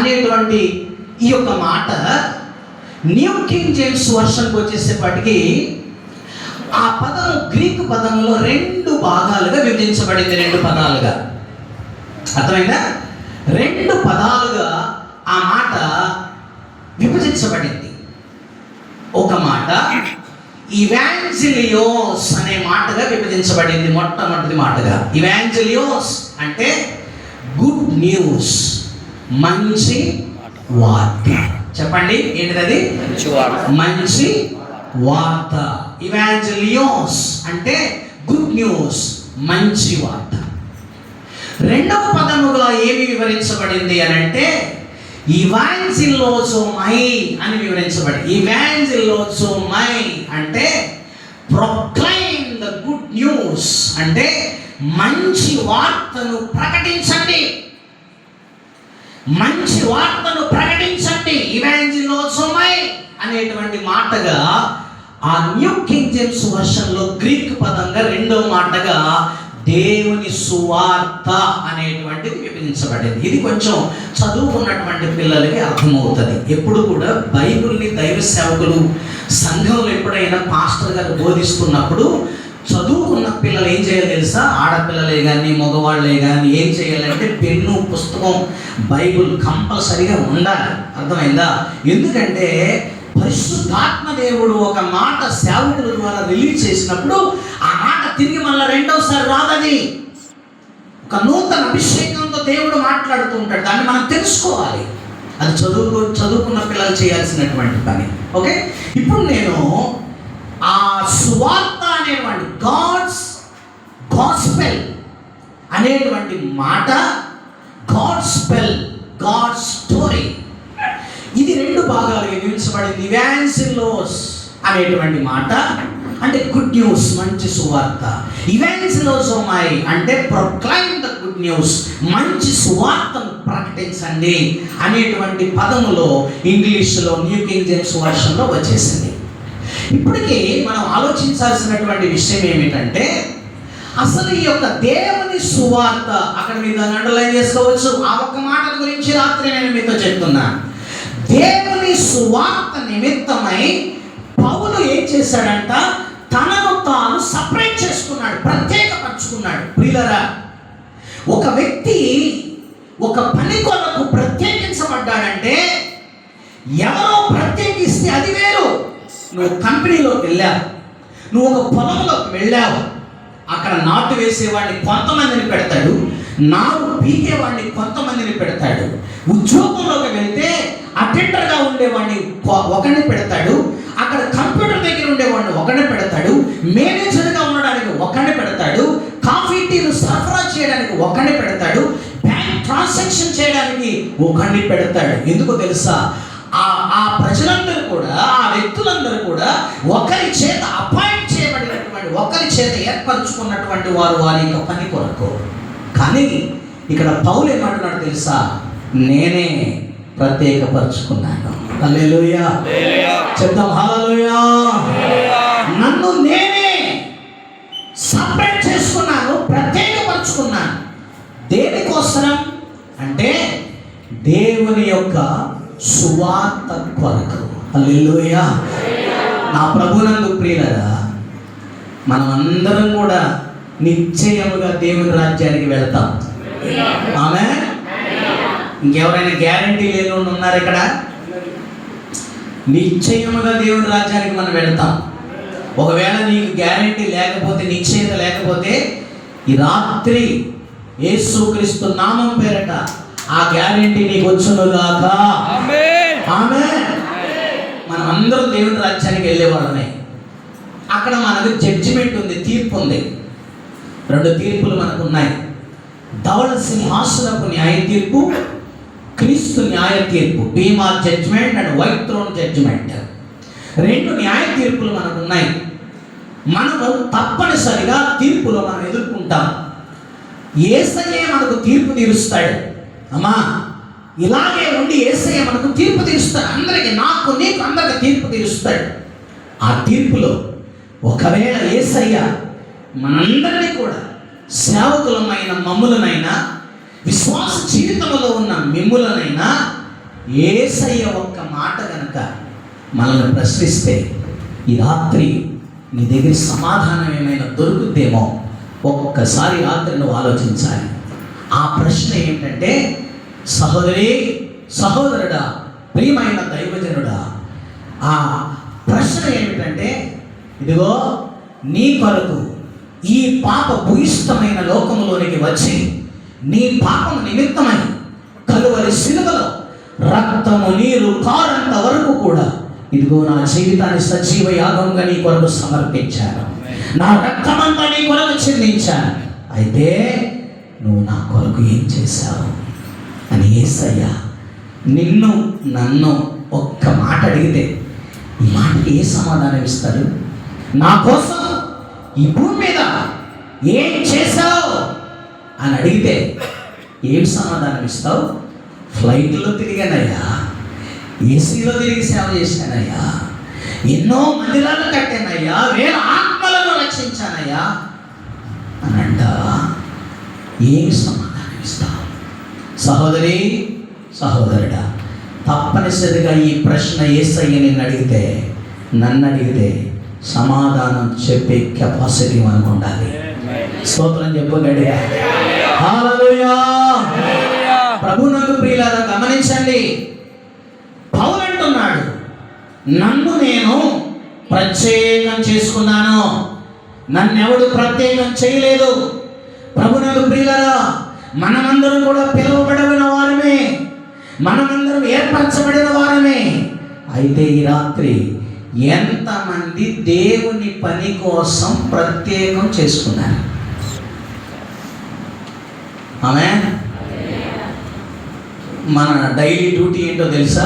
అనేటువంటి ఈ యొక్క మాట న్యూ కింగ్ జేమ్స్ వర్షన్కి వచ్చేసేపటికి ఆ పదము గ్రీకు పదంలో 2 భాగాలుగా విభజించబడింది. 2 పదాలుగా. అర్థమైందా? 2 పదాలుగా ఆ మాట విభజించబడింది. ఒక మాట ఇవాంజెలియోస్ అనే మాటగా విభజించబడింది. మొట్టమొదటి మాటగా ఇవాంజెలియోస్ అంటే గుడ్ న్యూస్, మంచి వార్త. చెప్పండి, ఏంటిది? మంచి వార్త. ఇవాంజెలియోస్ అంటే గుడ్ న్యూస్, మంచి వార్త. రెండవ పదముగా ఏమి వివరించబడింది అని అంటే ఇవాంజెలోజోమై అని వివరించబడింది. ఇవాంజెలోజోమై అంటే ప్రొక్లైమ్ ద గుడ్ న్యూస్, అంటే మంచి వార్తను ప్రకటించండి. మంచి వార్తను ప్రకటించండి. ఇవాంజెలోజోమై అనేటువంటి మాటగా ఆ న్యూ కింగ్ జేమ్స్ వర్షన్లో గ్రీక్ పదంగా రెండవ మాటగా దేవుని సువార్త అనేటువంటిది విభజించబడింది. ఇది కొంచెం చదువుకున్నటువంటి పిల్లలకి అర్థమవుతుంది. ఎప్పుడు కూడా బైబిల్ని దైవ సేవకులు సంఘంలో ఎప్పుడైనా పాస్టర్ గారు బోధిస్తున్నప్పుడు చదువుకున్న పిల్లలు ఏం చేయాలి తెలుసా? ఆడపిల్లలే కానీ మగవాళ్ళే కానీ ఏం చేయాలంటే పెన్ను, పుస్తకం, బైబిల్ కంపల్సరీగా ఉండాలి. అర్థమైందా? ఎందుకంటే పరిశుద్ధాత్మ దేవుడు ఒక మాట సేవకుల ద్వారా రిలీజ్ చేసినప్పుడు ఆ మాట తిరిగి మళ్ళీ రెండోసారి రాదని. ఒక నూతన అభిషేకంతో దేవుడు మాట్లాడుతూ ఉంటాడు. దాన్ని మనం తెలుసుకోవాలి. అది చదువుకున్న పిల్లలు చేయాల్సినటువంటి పని. ఓకే, ఇప్పుడు నేను ఆ సువార్త అనేటువంటి గాడ్స్ గాస్పెల్ అనేటువంటి మాట, గాస్పెల్, గాడ్ స్టోరీ, ఇది 2 భాగాలుగా విభజించబడింది. ఇవాంజెలోస్ అనేటువంటి మాట అంటే గుడ్ న్యూస్, మంచి సువార్త. ఇవాంజెలోజోమై అంటే ప్రొక్లైమ్ ద గుడ్ న్యూస్, మంచి సువార్తను ప్రకటించండి అనేటువంటి పదములో ఇంగ్లీష్లో న్యూ కింగ్ జేమ్స్ వర్షన్లో వచ్చేసింది. ఇప్పటికీ మనం ఆలోచించాల్సినటువంటి విషయం ఏమిటంటే అసలు ఈ యొక్క దేవుని సువార్త, అక్కడ మీరు అండర్లైన్ చేసుకోవచ్చు. ఆ ఒక్క మాట గురించి రాత్రి నేను మీతో చెప్తున్నాను. దేవుని సువార్త నిమిత్తమై పౌలు ఏం చేశాడంట? తనను తాను సపరేట్ చేసుకున్నాడు, ప్రత్యేకపరుచుకున్నాడు. ప్రియులారా, ఒక వ్యక్తి ఒక పని కొరకు ప్రత్యేకించబడ్డాడంటే ఎవరో ప్రత్యేకిస్తే అది వేరు. నువ్వు కంపెనీలోకి వెళ్ళావు, నువ్వు ఒక పొలంలోకి వెళ్ళావు, అక్కడ నాటు వేసేవాడిని కొంతమందిని పెడతాడు, నారు పీకేవాడిని కొంతమందిని పెడతాడు. ఉద్యోగంలోకి వెళ్తే అటెండర్గా ఉండేవాడిని ఒకరిని పెడతాడు, అక్కడ కంప్యూటర్ దగ్గర ఉండేవాడిని ఒకరిని పెడతాడు, మేనేజర్గా ఉండడానికి ఒకరిని పెడతాడు, కాఫీ టీలు సరఫరా చేయడానికి ఒకరిని పెడతాడు, బ్యాంక్ ట్రాన్సాక్షన్ చేయడానికి ఒకరిని పెడతాడు. ఎందుకో తెలుసా? ఆ ప్రజలందరూ కూడా, ఆ వ్యక్తులందరూ కూడా ఒకరి చేత అపాయింట్ చేయబడినటువంటి, ఒకరి చేత ఏర్పరచుకున్నటువంటి వారు వారి యొక్క పని కొరకు. కానీ ఇక్కడ పౌలు ఏమంటున్నాడు తెలుసా? నేనే ప్రత్యేకపరుచుకున్నాను. హల్లెలూయా, చెప్తాం హల్లెలూయా. నన్ను నేనే సపరేట్ చేసుకున్నాను, ప్రత్యేకపరుచుకున్నాను. దేనికోసం అంటే దేవుని యొక్క సువార్త కొరకు. హల్లెలూయా. నా ప్రభునందు ప్రియులారా, మనం అందరం కూడా నిశ్చయముగా దేవుని రాజ్యానికి వెళ్తాం. ఆమేన్. ఇంకెవరైనా గ్యారంటీ లేని ఉన్నారు ఇక్కడ? నిశ్చయముగా దేవుని రాజ్యానికి మనం వెళ్తాం. ఒకవేళ నీకు గ్యారంటీ లేకపోతే, నిశ్చయత లేకపోతే, ఈ రాత్రి యేసుక్రీస్తు నామం పేరట ఆ గ్యారంటీ నీకు వచ్చునుగాక. ఆమేన్. మనం అందరం దేవుని రాజ్యానికి వెళ్ళేవాళ్ళమే. అక్కడ మనకు జడ్జిమెంట్ ఉంది, తీర్పు ఉంది. 2 తీర్పులు మనకు ఉన్నాయి. ధవళ సింహాసనపు న్యాయ తీర్పు, క్రీస్తు న్యాయ తీర్పు, bema judgment and white throne judgment. 2 న్యాయ తీర్పులు మనకు ఉన్నాయి. మనము తప్పనిసరిగా తీర్పులో మనం ఎదుర్కొంటాం. యేసయ్యే మనకు తీర్పు తీరుస్తాడు. అమ్మా, ఇలాగే ఉండి యేసయ్య మనకు తీర్పు తీరుస్తాడు. అందరికీ, నాకు నీకు అందరికి తీర్పు తీరుస్తాడు. ఆ తీర్పులో ఒకవేళ యేసయ్య మనందరినీ కూడా, సేవకులమైన మమ్ములనైనా, విశ్వాస జీవితంలో ఉన్న మిమ్ములనైనా యేసయ్య ఒక్క మాట కనుక మనల్ని ప్రశ్నిస్తే ఈ రాత్రి నీ దగ్గర సమాధానం ఏమైనా దొరుకుద్దేమో ఒక్కసారి రాత్రి నువ్వు ఆలోచించాలి. ఆ ప్రశ్న ఏంటంటే, సహోదరి, సహోదరుడా, ప్రియమైన దైవజనుడా, ఆ ప్రశ్న ఏమిటంటే, ఇదిగో నీ కొరకు ఈ పాప భూయిష్టమైన లోకములోనికి వచ్చి నీ పాపం నిమిత్తమై కలువరి శిలువలో రక్తము నీరు కారంత వరకు కూడా ఇదిగో నా జీవితాన్ని సజీవ యాగంగా నీ కొరకు సమర్పించాను, నా రక్తమంతా నీ కొరకు చెల్లించాను, అయితే నువ్వు నా కొరకు ఏం చేశావు అని యేసయ్య నిన్ను నన్ను ఒక్క మాట అడిగితే ఈ మాటకి ఏ సమాధానం ఇస్తాడు? నా కోసం ఈ భూమి మీద ఏం చేశావు అని అడిగితే ఏం సమాధానం ఇస్తావు? ఫ్లైట్లో తిరిగానయ్యా, ఏసీలో తిరిగి సేవ చేశానయ్యా, ఎన్నో మందిరాలు కట్టానయ్యా, వేల ఆత్మలను రక్షించానయ్యా అని అంటావా? ఏమి సమాధానం ఇస్తావు? సహోదరి, సహోదరుడా, తప్పనిసరిగా ఈ ప్రశ్న యేసయ్య నిన్ను అడిగితే, నన్ను అడిగితే సమాధానం చెప్పే కెపాసిటీ మనకు ఉండాలి. స్తోత్రం చెప్పు గట్టిగా. హల్లెలూయా. ప్రభువునందు ప్రియులారా, గమనించండి. పౌలు అంటున్నాడు, నన్ను నేను ప్రత్యేకం చేసుకున్నాను, నన్నెవడు ప్రత్యేకం చేయలేదు. ప్రభువునందు ప్రియులారా, మనమందరం కూడా పిలువబడిన వారమే, మనమందరం ఏర్పరచబడిన వారమే. అయితే ఈ రాత్రి ఎంతమంది దేవుని పని కోసం ప్రత్యేకం చేసుకున్నారు? ఆమె మన డైలీ డ్యూటీ ఏంటో తెలుసా?